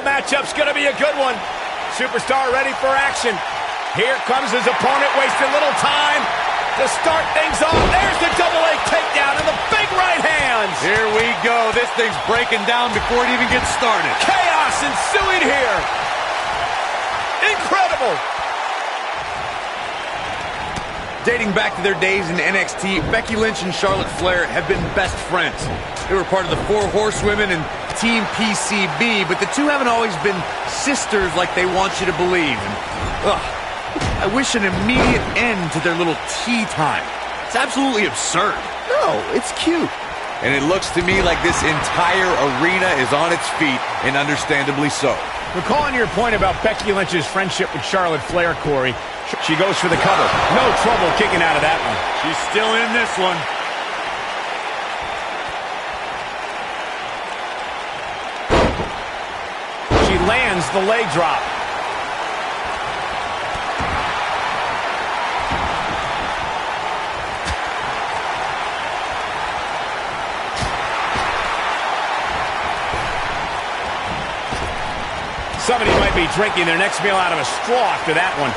title matchup's going to be a good one. Superstar ready for action. Here comes his opponent, wasting little time to start things off. There's the double-A takedown and the big right hands. Here we go. This thing's breaking down before it even gets started. Chaos ensuing here. Incredible. Dating back to their days in NXT, Becky Lynch and Charlotte Flair have been best friends. They were part of the Four Horsewomen and Team PCB, but the two haven't always been sisters like they want you to believe. And, I wish an immediate end to their little tea time. It's absolutely absurd. No, it's cute. And it looks to me like this entire arena is on its feet, and understandably so. Recalling your point about Becky Lynch's friendship with Charlotte Flair, Corey, she goes for the cover. No trouble kicking out of that one. She's still in this one. She lands the leg drop. Somebody might be drinking their next meal out of a straw after that one.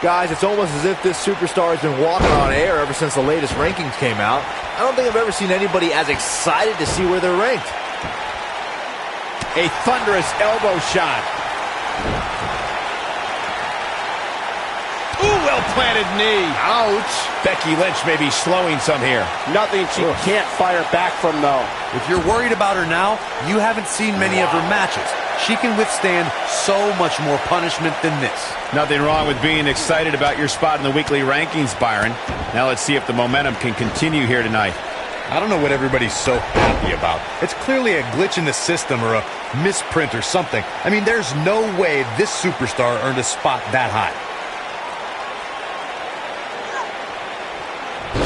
Guys, it's almost as if this superstar has been walking on air ever since the latest rankings came out. I don't think I've ever seen anybody as excited to see where they're ranked. A thunderous elbow shot. Ooh, well-planted knee. Ouch. Becky Lynch may be slowing some here. Nothing she can't fire back from, though. If you're worried about her now, you haven't seen many of her matches. She can withstand so much more punishment than this. Nothing wrong with being excited about your spot in the weekly rankings, Byron. Now let's see if the momentum can continue here tonight. I don't know what everybody's so happy about. It's clearly a glitch in the system or a misprint or something. I mean, there's no way this superstar earned a spot that high.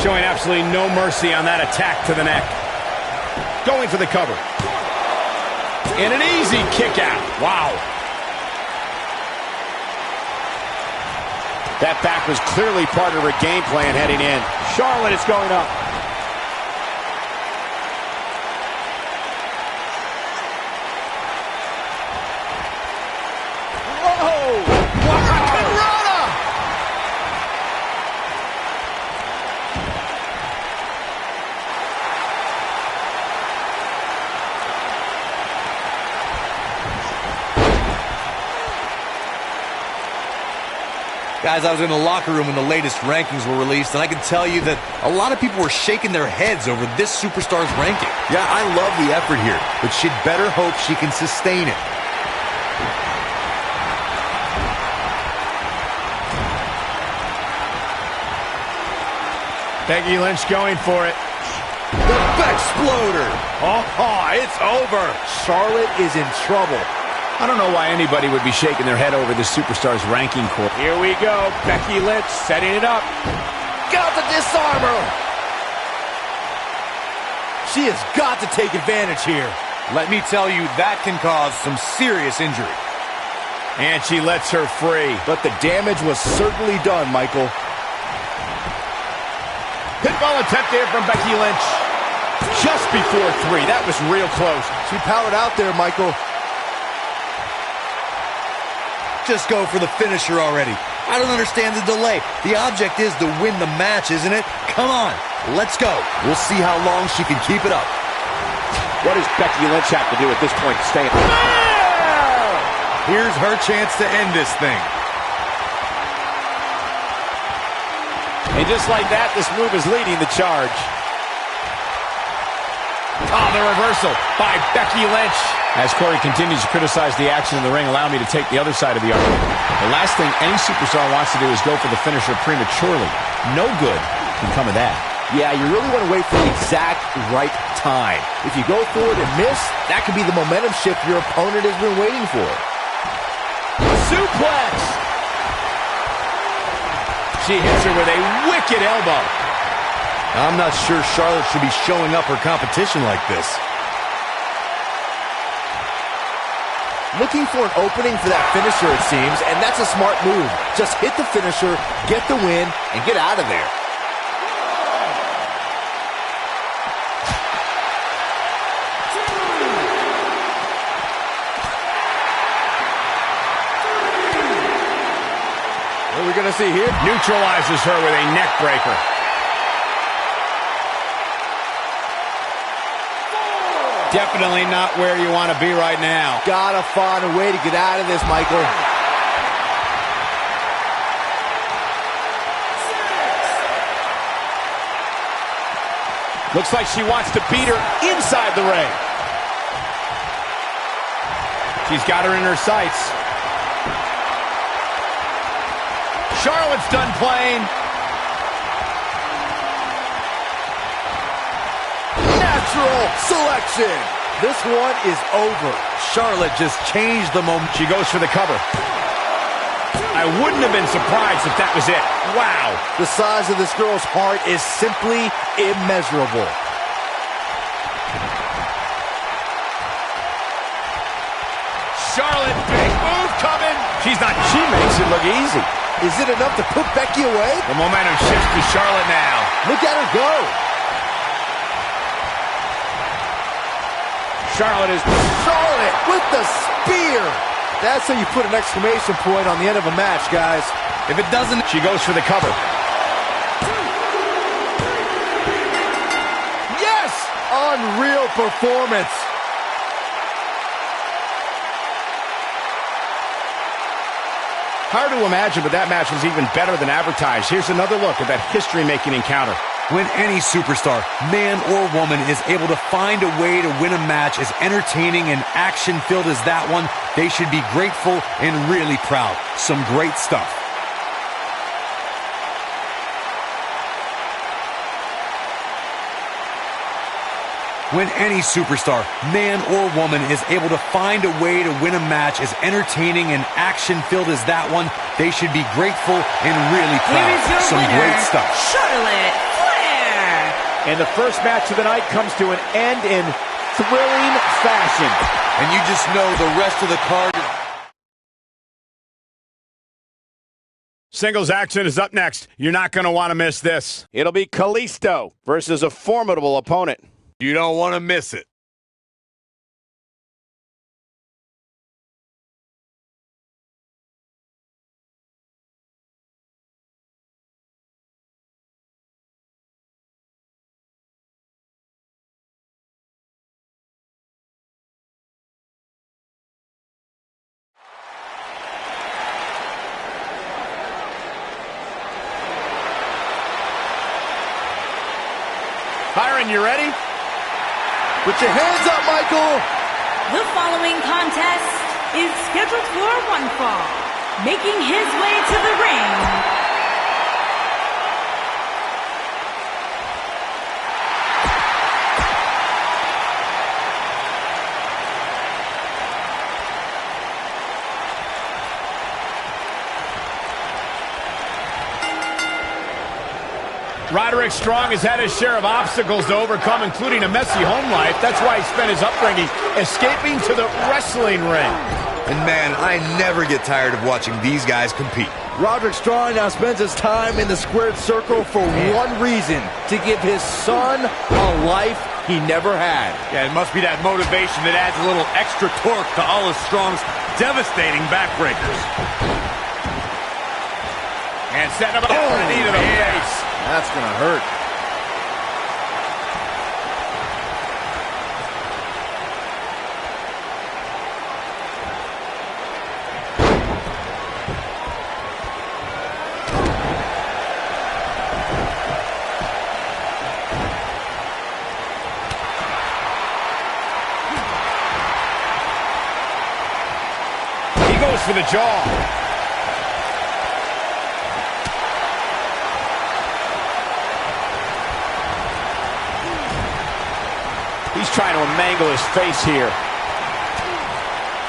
Showing absolutely no mercy on that attack to the neck. Going for the cover. And an easy kick out. Wow. That back was clearly part of her game plan heading in. Charlotte is going up. Guys, I was in the locker room when the latest rankings were released, and I can tell you that a lot of people were shaking their heads over this superstar's ranking. Yeah, I love the effort here, but she'd better hope she can sustain it. Becky Lynch going for it. The Bexploder! Oh, it's over. Charlotte is in trouble. I don't know why anybody would be shaking their head over this superstar's ranking core. Here we go. Becky Lynch setting it up. Got to disarm her. She has got to take advantage here. Let me tell you, that can cause some serious injury. And she lets her free. But the damage was certainly done, Michael. Pinfall attempt there from Becky Lynch. Just before 3. That was real close. She powered out there, Michael. Just go for the finisher already. I don't understand the delay. The object is to win the match, isn't it? Come on, let's go. We'll see how long she can keep it up. What does Becky Lynch have to do at this point to stay in? Here's her chance to end this thing. And just like that, this move is leading the charge. Oh, the reversal by Becky Lynch. As Corey continues to criticize the action in the ring, allow me to take the other side of the argument. The last thing any superstar wants to do is go for the finisher prematurely. No good can come of that. Yeah, you really want to wait for the exact right time. If you go for it and miss, that could be the momentum shift your opponent has been waiting for. Suplex! She hits her with a wicked elbow. I'm not sure Charlotte should be showing up her competition like this. Looking for an opening for that finisher, it seems, and that's a smart move. Just hit the finisher, get the win, and get out of there. What are we going to see here? Neutralizes her with a neck breaker. Definitely not where you want to be right now. Gotta find a way to get out of this, Michael. Looks like she wants to beat her inside the ring. She's got her in her sights. Charlotte's done playing. Natural selection. This one is over. Charlotte just changed the moment. She goes for the cover. I wouldn't have been surprised if that was it. Wow. The size of this girl's heart is simply immeasurable. Charlotte, big move coming. She makes it look easy. Is it enough to put Becky away? The momentum shifts to Charlotte now. Look at her go. Charlotte with the spear. That's how you put an exclamation point on the end of a match, guys. If it doesn't, she goes for the cover. Yes! Unreal performance. Hard to imagine, but that match was even better than advertised. Here's another look at that history-making encounter. When any superstar, man or woman, is able to find a way to win a match as entertaining and action-filled as that one, they should be grateful and really proud. Some great stuff. When any superstar, man or woman, is able to find a way to win a match as entertaining and action-filled as that one, they should be grateful and really proud. Some great stuff. Charlotte Flair. And the first match of the night comes to an end in thrilling fashion. And you just know the rest of the card. Singles action is up next. You're not going to want to miss this. It'll be Kalisto versus a formidable opponent. You don't want to miss it. Byron, you ready? Put your hands up, Michael. The following contest is scheduled for one fall. Making his way to the ring. Roderick Strong has had his share of obstacles to overcome, including a messy home life. That's why he spent his upbringing escaping to the wrestling ring. And man, I never get tired of watching these guys compete. Roderick Strong now spends his time in the squared circle for one reason: to give his son a life he never had. Yeah, it must be that motivation that adds a little extra torque to all of Strong's devastating backbreakers. And setting him up for a knee to the face. That's going to hurt. He goes for the jaw. He's trying to mangle his face here.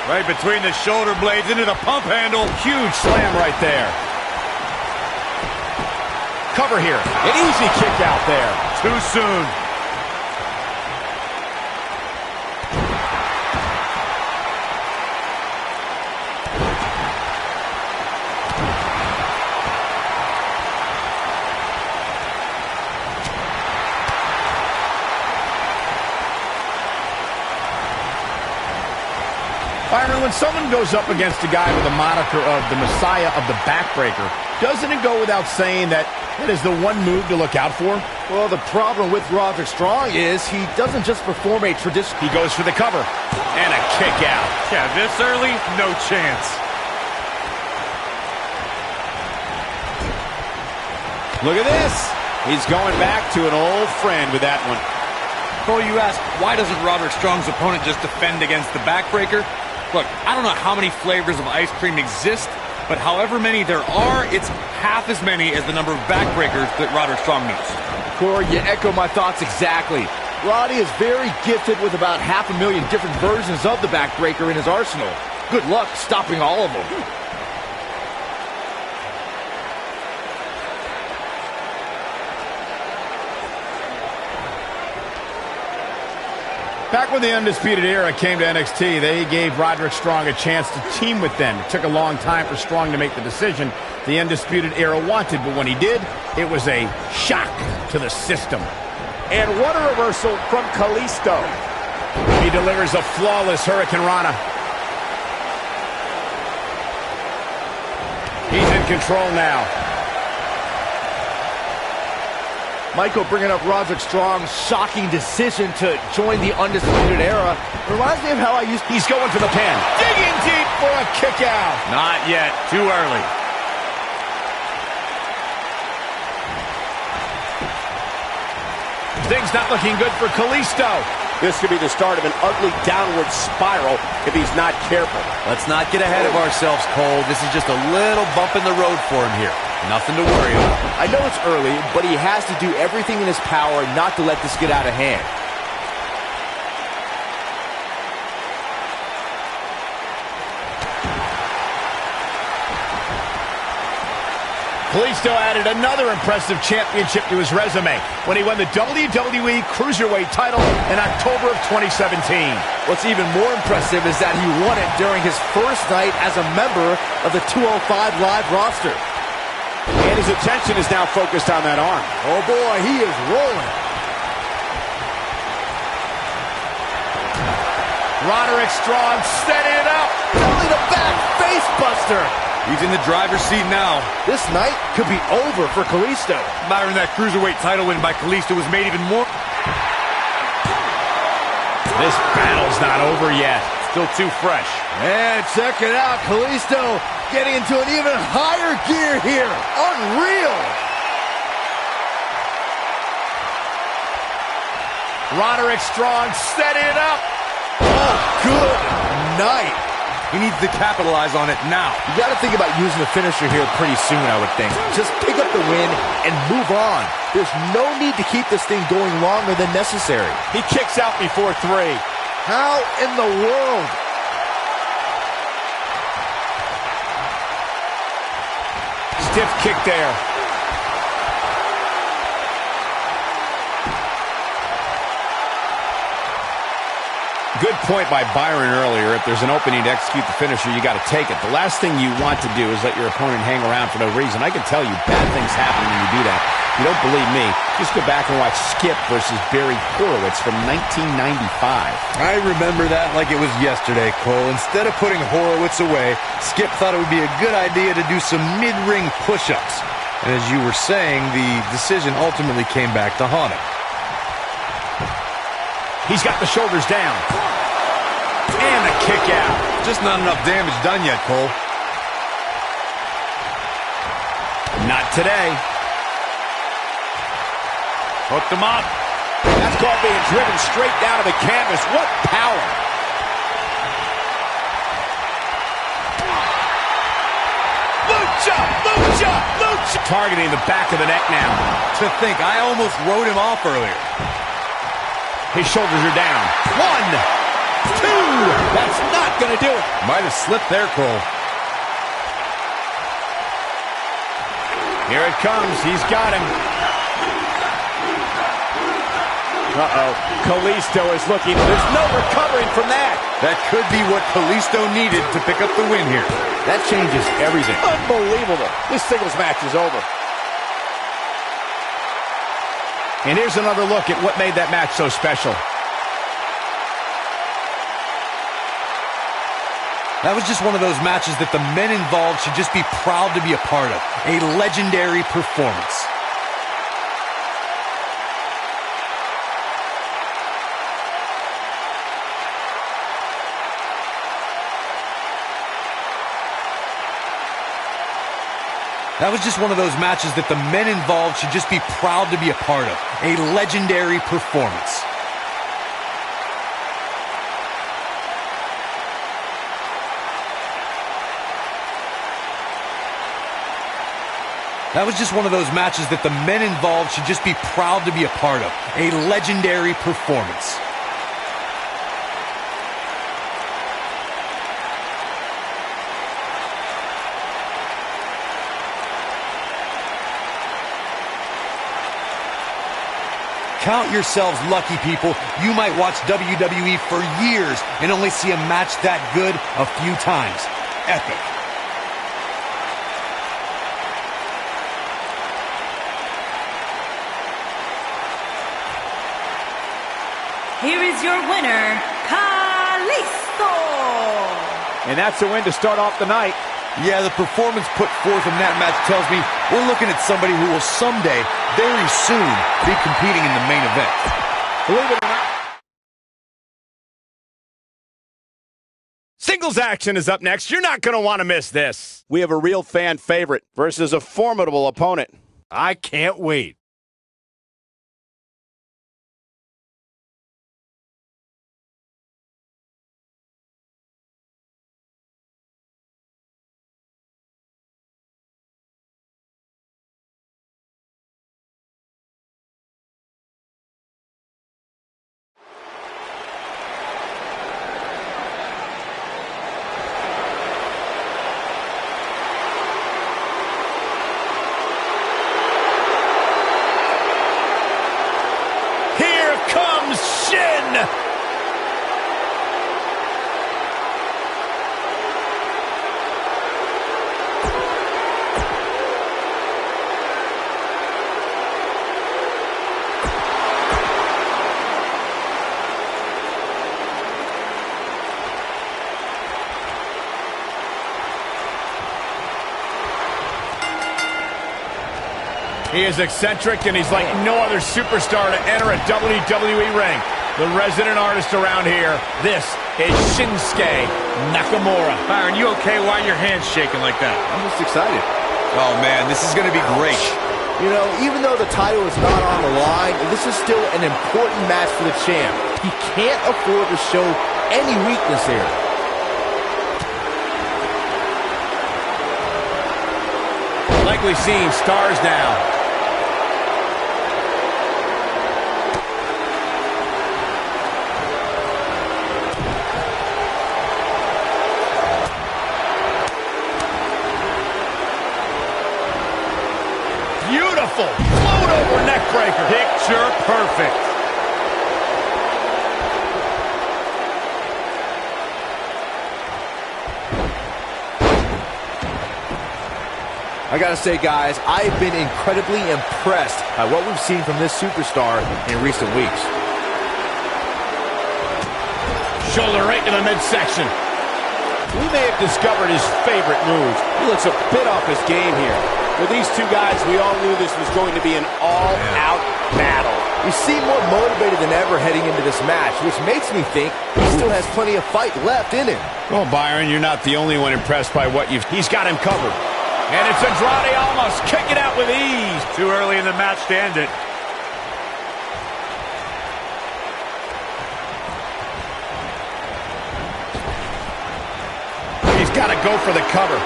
Right between the shoulder blades into the pump handle. Huge slam right there. Cover here. An easy kick out there. Too soon. when someone goes up against a guy with the moniker of the Messiah of the backbreaker, doesn't it go without saying that it is the one move to look out for? Well, the problem with Roderick Strong is he doesn't just perform a traditional... He goes for the cover. And a kick out. Yeah, this early, no chance. Look at this. He's going back to an old friend with that one. Cole, you ask, why doesn't Roderick Strong's opponent just defend against the backbreaker? Look, I don't know how many flavors of ice cream exist, but however many there are, it's half as many as the number of backbreakers that Roderick Strong knows. Corey, you echo my thoughts exactly. Roddy is very gifted with about 500,000 different versions of the backbreaker in his arsenal. Good luck stopping all of them. Back when the Undisputed Era came to NXT, they gave Roderick Strong a chance to team with them. It took a long time for Strong to make the decision the Undisputed Era wanted, but when he did, it was a shock to the system. And what a reversal from Kalisto. He delivers a flawless Hurricane Rana. He's in control now. Michael bringing up Roderick Strong's shocking decision to join the Undisputed Era. Reminds me of how I used... He's going for the pin. Digging deep for a kick out. Not yet. Too early. Things not looking good for Kalisto. This could be the start of an ugly downward spiral if he's not careful. Let's not get ahead of ourselves, Cole. This is just a little bump in the road for him here. Nothing to worry about. I know it's early, but he has to do everything in his power not to let this get out of hand. Kalisto added another impressive championship to his resume when he won the WWE Cruiserweight title in October of 2017. What's even more impressive is that he won it during his first night as a member of the 205 Live roster. And his attention is now focused on that arm. Oh boy, he is rolling. Roderick Strong setting it up. Belly to back face buster. He's in the driver's seat now. This night could be over for Kalisto. Byron, that Cruiserweight title win by Kalisto was made even more... This battle's not over yet. Still too fresh. And check it out, Kalisto getting into an even higher gear here. Unreal. Roderick Strong setting it up. Oh, good night. He needs to capitalize on it now. You got to think about using the finisher here pretty soon, I would think. Just pick up the win and move on. There's no need to keep this thing going longer than necessary. He kicks out before 3. How in the world? Stiff kick there. Good point by Byron earlier. If there's an opening to execute the finisher, you got to take it. The last thing you want to do is let your opponent hang around for no reason. I can tell you bad things happen when you do that. If you don't believe me, just go back and watch Skip versus Barry Horowitz from 1995. I remember that like it was yesterday, Cole. Instead of putting Horowitz away, Skip thought it would be a good idea to do some mid-ring push-ups. And as you were saying, the decision ultimately came back to haunt him. He's got the shoulders down. And a kick out. Just not enough damage done yet, Cole. Not today. Hooked him up. That's called being driven straight down to the canvas. What power. Lucha! Lucha! Lucha! Targeting the back of the neck now. To think, I almost wrote him off earlier. His shoulders are down. 1, 2. That's not going to do it. Might have slipped there, Cole. Here it comes. He's got him. Uh-oh. Kalisto is looking. There's no recovering from that. That could be what Kalisto needed to pick up the win here. That changes everything. Unbelievable. This singles match is over. And here's another look at what made that match so special. That was just one of those matches that the men involved should just be proud to be a part of. A legendary performance. That was just one of those matches that the men involved should just be proud to be a part of. A legendary performance. That was just one of those matches that the men involved should just be proud to be a part of. A legendary performance. Count yourselves lucky, people. You might watch WWE for years and only see a match that good a few times. Epic. Here is your winner, Kalisto. And that's a win to start off the night. Yeah, the performance put forth in that match tells me we're looking at somebody who will someday, very soon, be competing in the main event. Believe it or not. Singles action is up next. You're not going to want to miss this. We have a real fan favorite versus a formidable opponent. I can't wait. He is eccentric, and he's like no other superstar to enter a WWE ring. The resident artist around here, this is Shinsuke Nakamura. Byron, you okay? Why are your hands shaking like that? I'm just excited. Oh, man, this is going to be great. You know, even though the title is not on the line, this is still an important match for the champ. He can't afford to show any weakness here. Likely seeing stars now. Beautiful float over neck breaker. Picture perfect. I gotta say, guys, I've been incredibly impressed by what we've seen from this superstar in recent weeks. Shoulder right to the midsection. We may have discovered his favorite moves. He looks a bit off his game here. With these two guys, we all knew this was going to be an all-out battle. He seemed more motivated than ever heading into this match, which makes me think he still has plenty of fight left in him. Well, Byron, you're not the only one impressed by what he's got him covered. And it's Andrade almost kicking out with ease. Too early in the match to end it. He's got to go for the cover.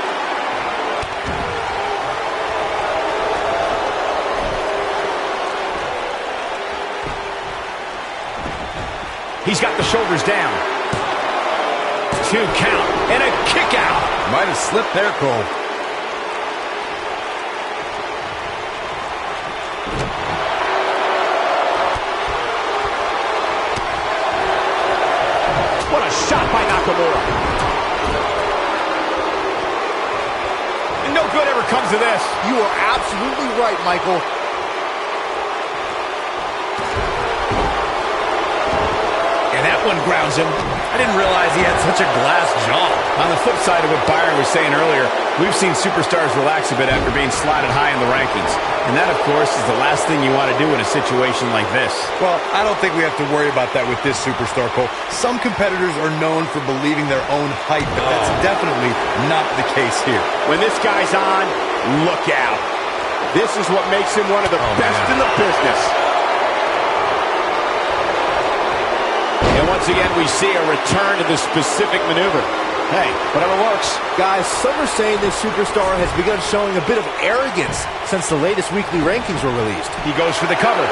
He's got the shoulders down. 2 count and a kick out. Might have slipped there, Cole. What a shot by Nakamura. And no good ever comes of this. You are absolutely right, Michael. And that one grounds him. I didn't realize he had such a glass jaw. On the flip side of what Byron was saying earlier, we've seen superstars relax a bit after being slotted high in the rankings. And that, of course, is the last thing you want to do in a situation like this. Well, I don't think we have to worry about that with this superstar, Cole. Some competitors are known for believing their own hype, but that's definitely not the case here. When this guy's on, look out. This is what makes him one of the best in the business. And once again, we see a return to the specific maneuver. Hey, whatever works. Guys, some are saying this superstar has begun showing a bit of arrogance since the latest weekly rankings were released. He goes for the cover.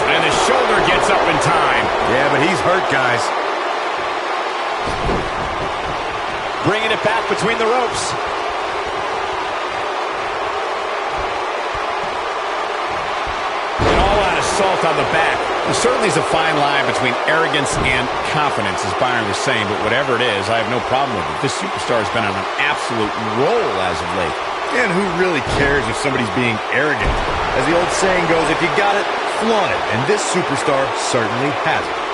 And the shoulder gets up in time. Yeah, but he's hurt, guys. Bringing it back between the ropes. An all-out assault on the back. There certainly is a fine line between arrogance and confidence, as Byron was saying, but whatever it is, I have no problem with it. This superstar has been on an absolute roll as of late. And who really cares if somebody's being arrogant? As the old saying goes, if you got it, flaunt it. And this superstar certainly has it.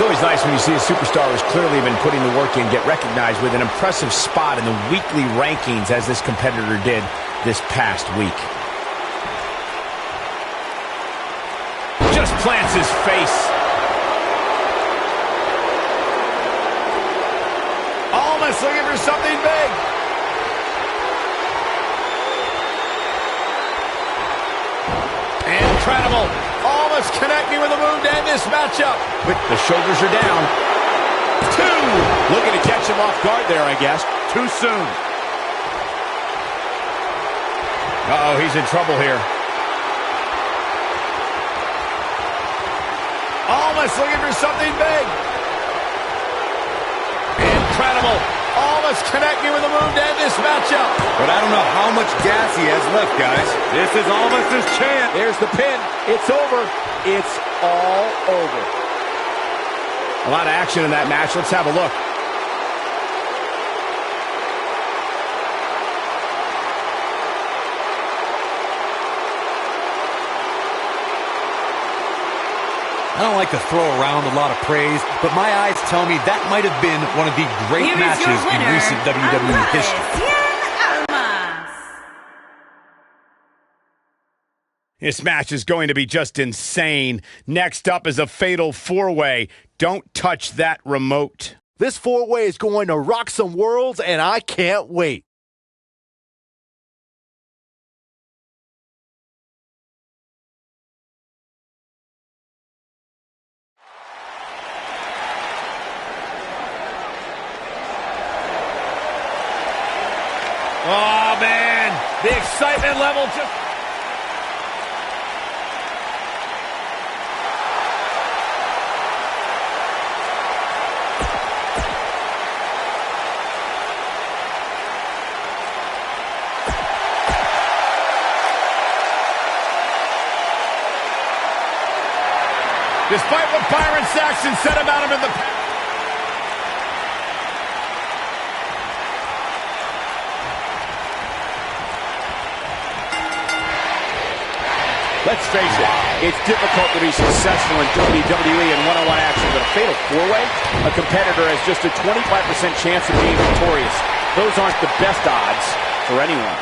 It's always nice when you see a superstar who's clearly been putting the work in get recognized with an impressive spot in the weekly rankings, as this competitor did this past week. Just plants his face. Almost looking for something big. Incredible. Almost connecting with a move to end this matchup. But the shoulders are down. 2. Looking to catch him off guard there, I guess. Too soon. Uh-oh, he's in trouble here. Almost looking for something big. Incredible. Almost connecting with a move to end this matchup. But I don't know how much gas he has left, guys. This is almost his chance. There's the pin. It's over. It's all over. A lot of action in that match. Let's have a look. I don't like to throw around a lot of praise, but my eyes tell me that might have been one of the great matches in recent WWE history. This match is going to be just insane. Next up is a fatal 4-way. Don't touch that remote. This 4-way is going to rock some worlds, and I can't wait. Oh, man. The excitement level just... Despite what Byron Saxton said about him in the past. Let's face it, it's difficult to be successful in WWE in one-on-one action, but a fatal 4-way, a competitor has just a 25% chance of being victorious. Those aren't the best odds for anyone.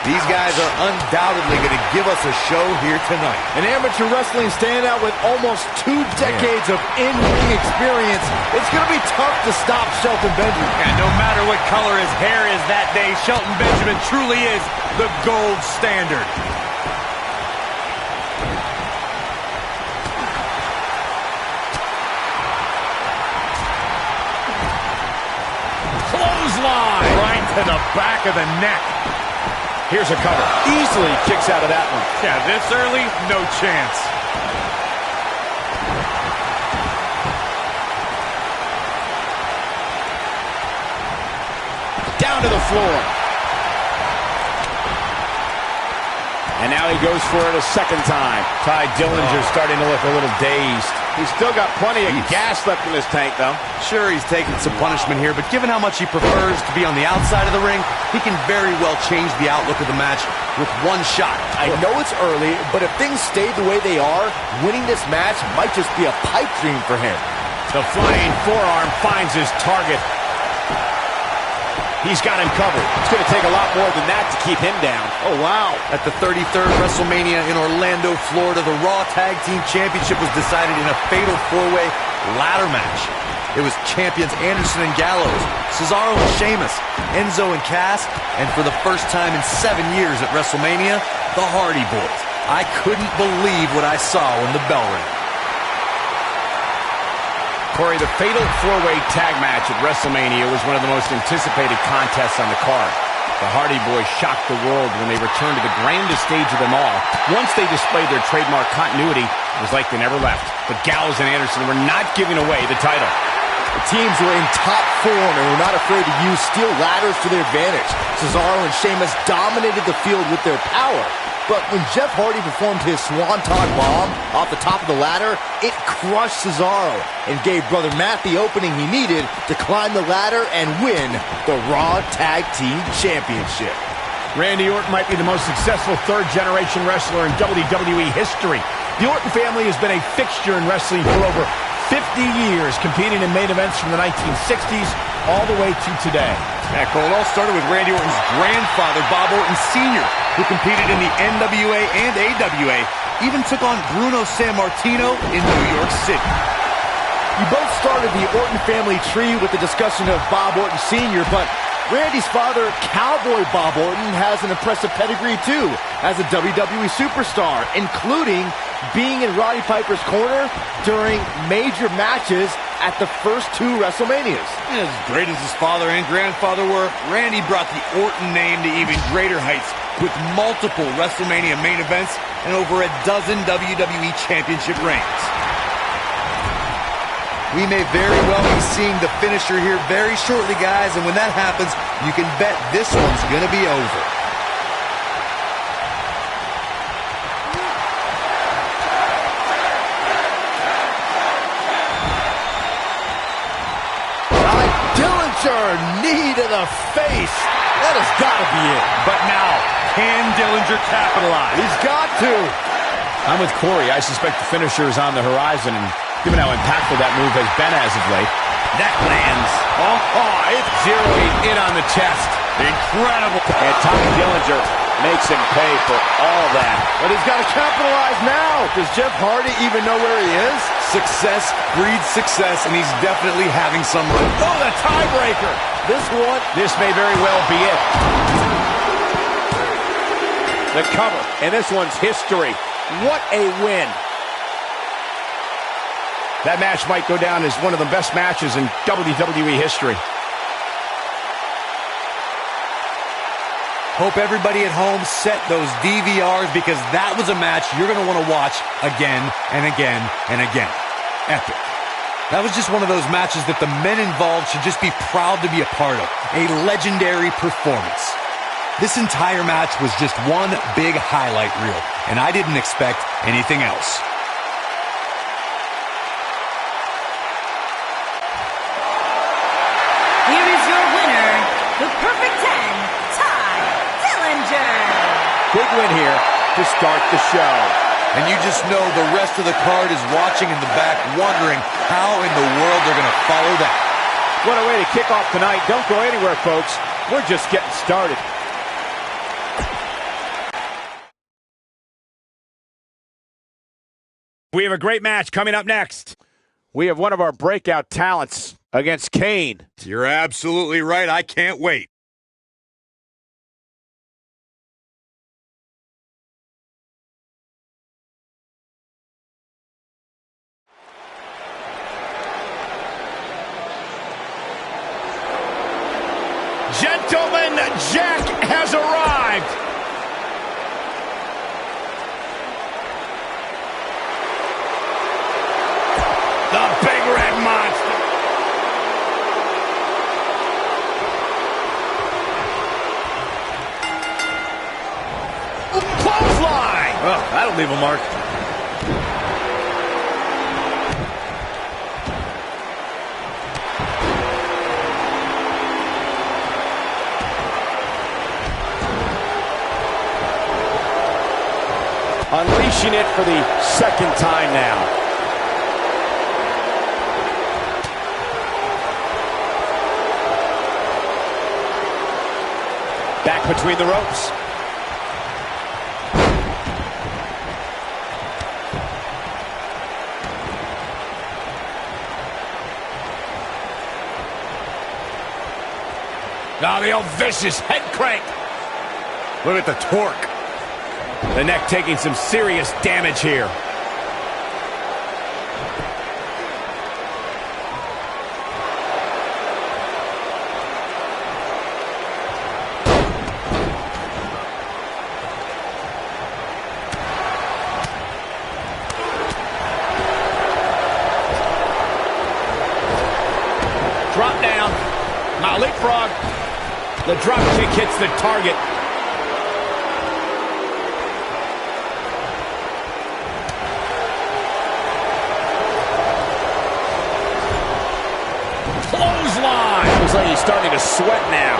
These guys are undoubtedly going to give us a show here tonight. An amateur wrestling standout with almost 2 decades of in-ring experience. It's going to be tough to stop Shelton Benjamin. And no matter what color his hair is that day, Shelton Benjamin truly is the gold standard. Clothesline! Right to the back of the neck. Here's a cover. Easily kicks out of that one. Yeah, this early, no chance. Down to the floor. And now he goes for it a second time. Ty Dillinger's starting to look a little dazed. He's still got plenty of gas left in his tank, though. Sure, he's taking some punishment here, but given how much he prefers to be on the outside of the ring, he can very well change the outlook of the match with one shot. I know it's early, but if things stay the way they are, winning this match might just be a pipe dream for him. The flying forearm finds his target. He's got him covered. It's going to take a lot more than that to keep him down. Oh, wow. At the 33rd WrestleMania in Orlando, Florida, the Raw Tag Team Championship was decided in a fatal four-way ladder match. It was champions Anderson and Gallows, Cesaro and Sheamus, Enzo and Cass, and for the first time in 7 years at WrestleMania, the Hardy Boys. I couldn't believe what I saw when the bell rang. Corey, the fatal four-way tag match at WrestleMania was one of the most anticipated contests on the card. The Hardy Boys shocked the world when they returned to the grandest stage of them all. Once they displayed their trademark continuity, it was like they never left. But Gallows and Anderson were not giving away the title. The teams were in top form and were not afraid to use steel ladders to their advantage. Cesaro and Sheamus dominated the field with their power. But when Jeff Hardy performed his Swanton Bomb off the top of the ladder, it crushed Cesaro and gave Brother Matt the opening he needed to climb the ladder and win the Raw Tag Team Championship. Randy Orton might be the most successful third-generation wrestler in WWE history. The Orton family has been a fixture in wrestling for over 50 years, competing in main events from the 1960s all the way to today. Yeah, Cole, it all started with Randy Orton's grandfather, Bob Orton Sr., who competed in the NWA and AWA, even took on Bruno Sammartino in New York City. You both started the Orton family tree with the discussion of Bob Orton Sr., but Randy's father, Cowboy Bob Orton, has an impressive pedigree too as a WWE superstar, including being in Roddy Piper's corner during major matches at the first 2 WrestleManias. And as great as his father and grandfather were, Randy brought the Orton name to even greater heights with multiple WrestleMania main events and over a dozen WWE Championship reigns. We may very well be seeing the finisher here very shortly, guys, and when that happens, you can bet this one's going to be over. Knee to the face. That has got to be it. But now, can Dillinger capitalize? He's got to. I'm with Corey. I suspect the finisher is on the horizon, and given how impactful that move has been as of late. That lands. Oh, it's zeroing in on the chest. Incredible. And Tommy Dillinger makes him pay for all that. But he's got to capitalize now. Does Jeff Hardy even know where he is? Success breeds success, and he's definitely having some run. Oh, the tiebreaker. This may very well be it. The cover, and this one's history. What a win. That match might go down as one of the best matches in WWE history. Hope everybody at home set those DVRs because that was a match you're going to want to watch again and again and again. Epic. That was just one of those matches that the men involved should just be proud to be a part of. A legendary performance. This entire match was just one big highlight reel, and I didn't expect anything else. Here is your winner, the Perfect 10, Ty Dillinger. Big win here to start the show. And you just know the rest of the card is watching in the back, wondering how in the world they're going to follow that. What a way to kick off tonight. Don't go anywhere, folks. We're just getting started. We have a great match coming up next. We have one of our breakout talents against Kane. You're absolutely right. I can't wait. Gentlemen, Jack has arrived. The Big Red Monster. Clothesline. Oh, that'll leave a mark. Unleashing it for the second time now. Back between the ropes. Now the old vicious head crank. Look at the torque. The neck taking some serious damage here. Drop down. Now leapfrog. The drop kick hits the target. Clothesline. Looks like he's starting to sweat now.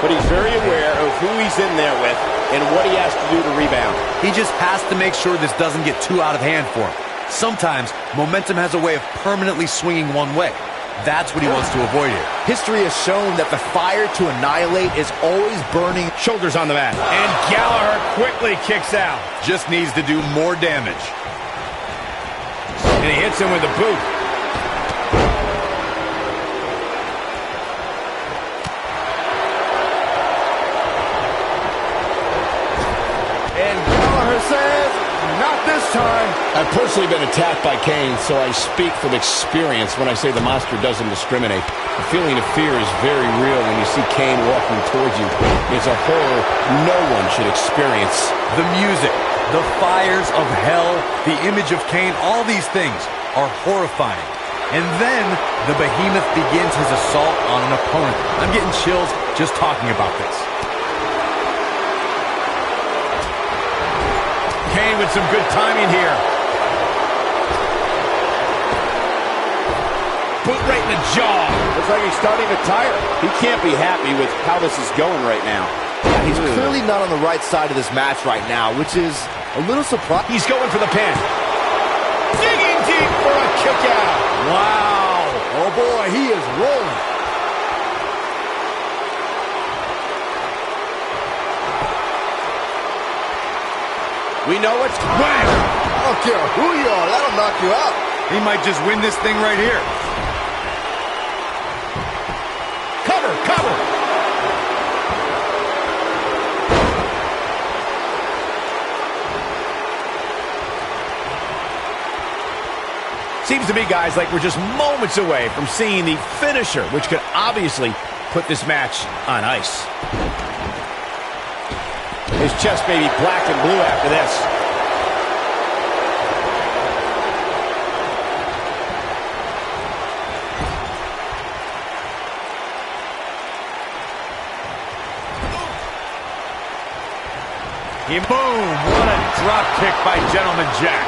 But he's very aware of who he's in there with and what he has to do to rebound. He just has to make sure this doesn't get too out of hand for him. Sometimes momentum has a way of permanently swinging one way. That's what he wants to avoid here. History has shown that the fire to annihilate is always burning. Shoulders on the mat. And Gallagher quickly kicks out. Just needs to do more damage. And he hits him with a boot. And Gallagher says, not this time. I've personally been attacked by Kane, so I speak from experience when I say the monster doesn't discriminate. The feeling of fear is very real when you see Kane walking towards you. It's a horror no one should experience. The music, the fires of hell, the image of Kane, all these things are horrifying. And then the behemoth begins his assault on an opponent. I'm getting chills just talking about this. Kane with some good timing here. Boot right in the jaw. Looks like he's starting to tire. He can't be happy with how this is going right now. Yeah, he's clearly not on the right side of this match right now, which is a little surprising. He's going for the pin. Digging deep for a kick out. Wow. Oh, boy, he is rolling. We know it's wham! I don't care who you are, that'll knock you out. He might just win this thing right here. Cover, cover. Seems to me, guys, like we're just moments away from seeing the finisher, which could obviously put this match on ice. His chest may be black and blue after this. Boom! What a drop kick by Gentleman Jack.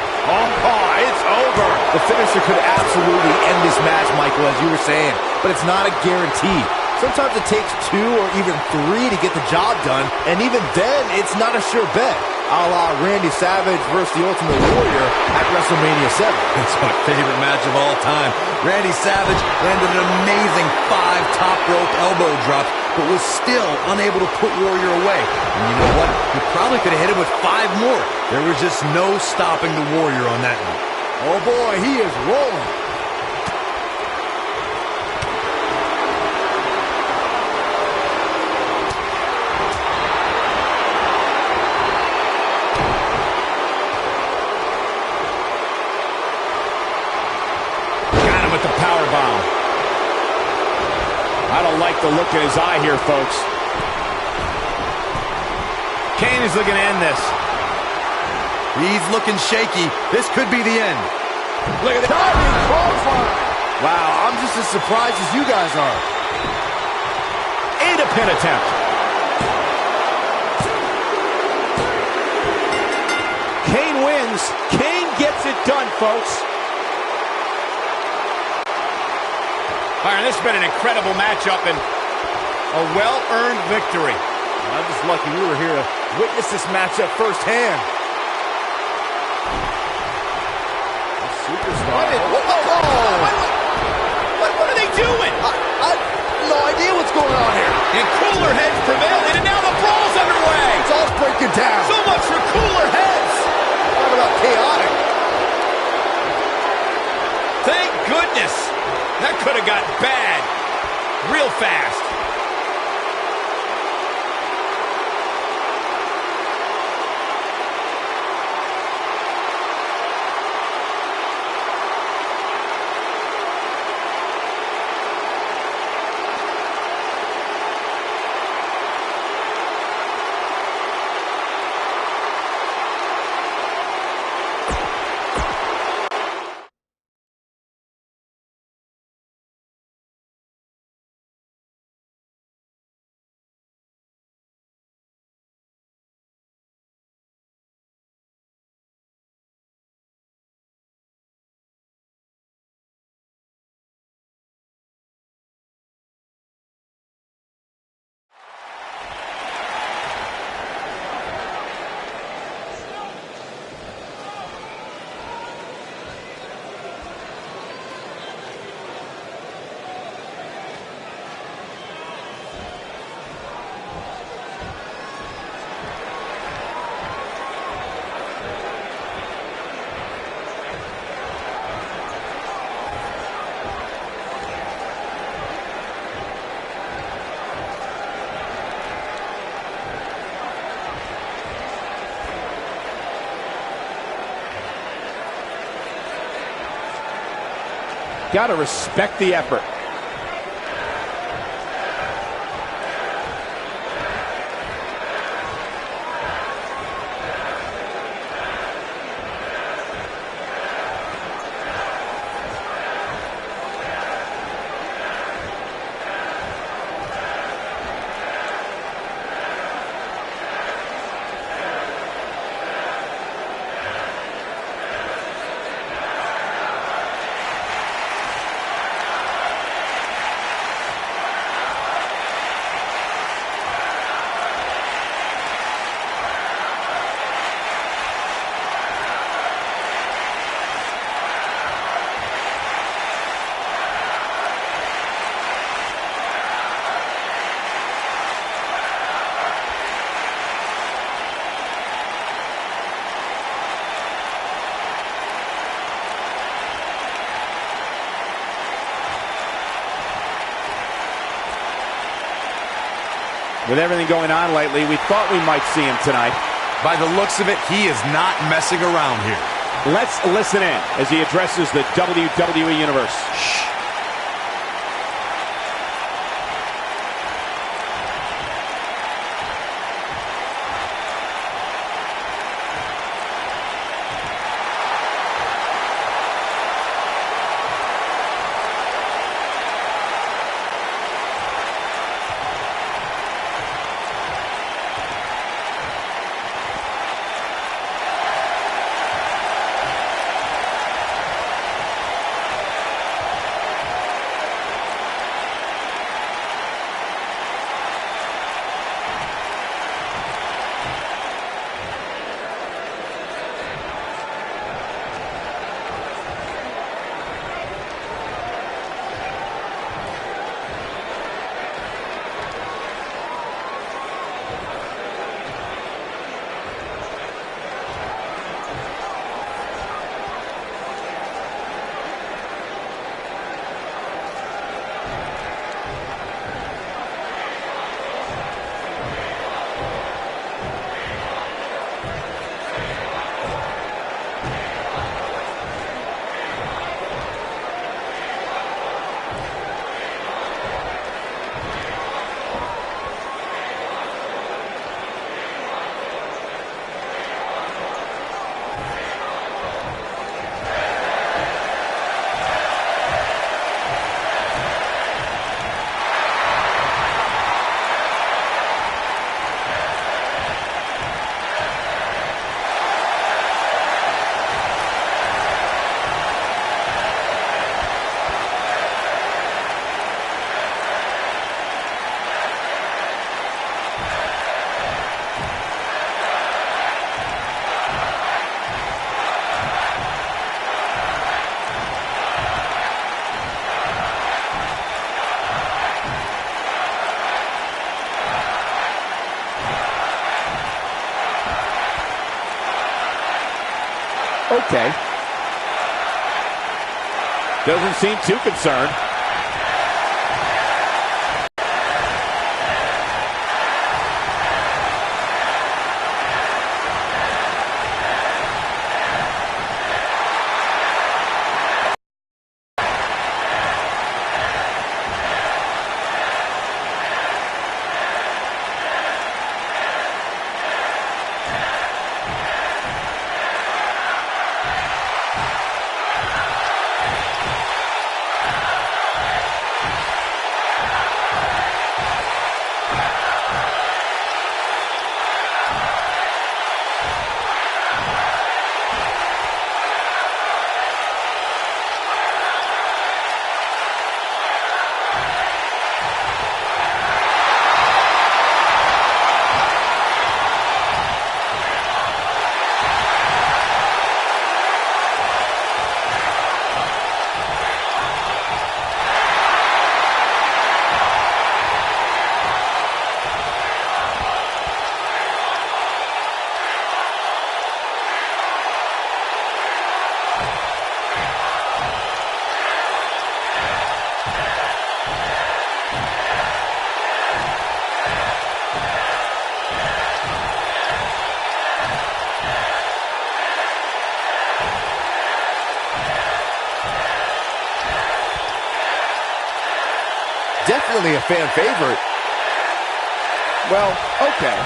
It's over. The finisher could absolutely end this match, Michael, as you were saying, but it's not a guarantee. Sometimes it takes 2 or even 3 to get the job done, and even then, it's not a sure bet. A la Randy Savage versus the Ultimate Warrior at WrestleMania 7. It's my favorite match of all time. Randy Savage landed an amazing 5 top rope elbow drops, but was still unable to put Warrior away. And you know what? He probably could have hit him with 5 more. There was just no stopping the Warrior on that one. Oh boy, he is rolling. Got him with the power bomb. I don't like the look in his eye here, folks. Kane is looking to end this. He's looking shaky. This could be the end. Look at that. Wow, I'm just as surprised as you guys are. And a pin attempt. Kane wins. Kane gets it done, folks. All right, this has been an incredible matchup and a well-earned victory. I'm just lucky we were here to witness this matchup firsthand. What are they doing? No idea what's going on here. And cooler heads prevailing, and now the brawl's underway. It's all breaking down. So much for cooler heads. Talk about chaotic. Thank goodness. That could have got bad real fast. Got to respect the effort. With everything going on lately, we thought we might see him tonight. By the looks of it, he is not messing around here. Let's listen in as he addresses the WWE Universe. Shh. okay. Doesn't seem too concerned. Definitely a fan favorite. Well, okay.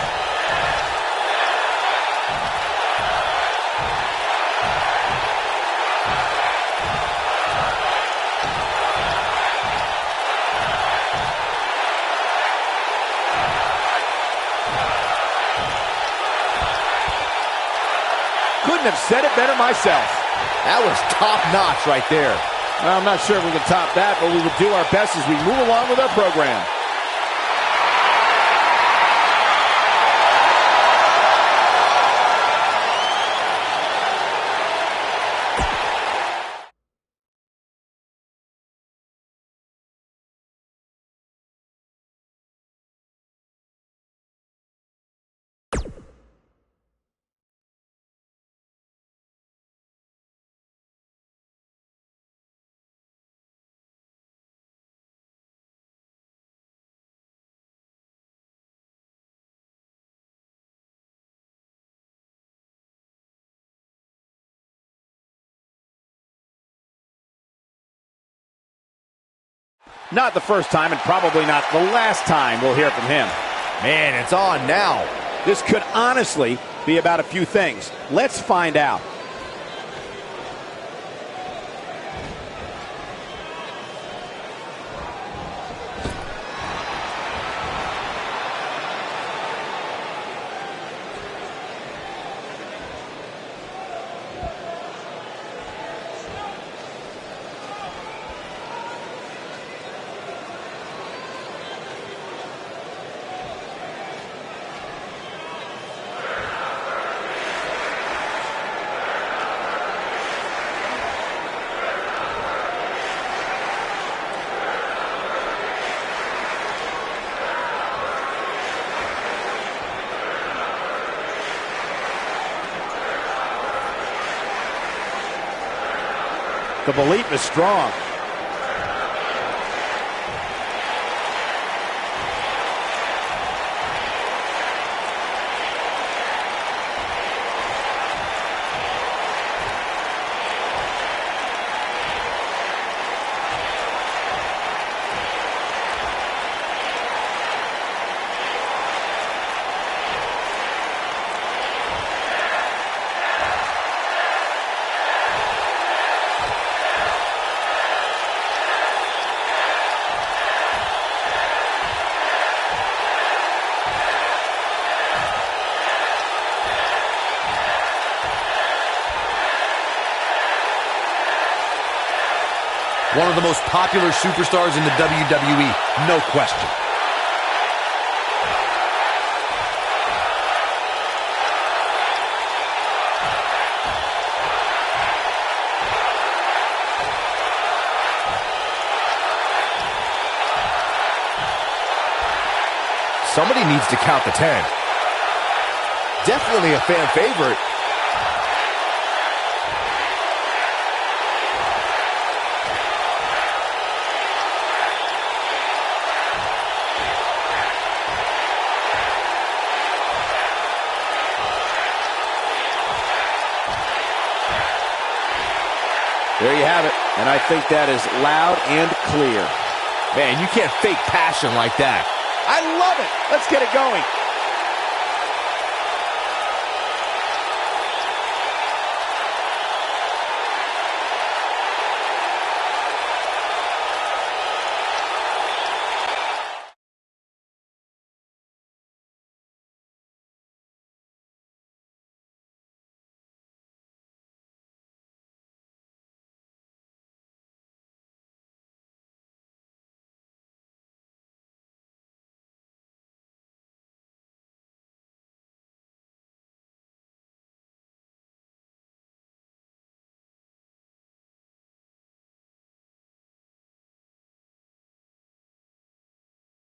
Couldn't have said it better myself. That was top-notch right there. Well, I'm not sure if we can top that, but we will do our best as we move along with our program. Not the first time, and probably not the last time we'll hear from him. Man, it's on now. This could honestly be about a few things. Let's find out. The belief is strong. One of the most popular superstars in the WWE, no question. Somebody needs to count the 10. Definitely a fan favorite. There you have it, and I think that is loud and clear. Man, you can't fake passion like that. I love it. Let's get it going.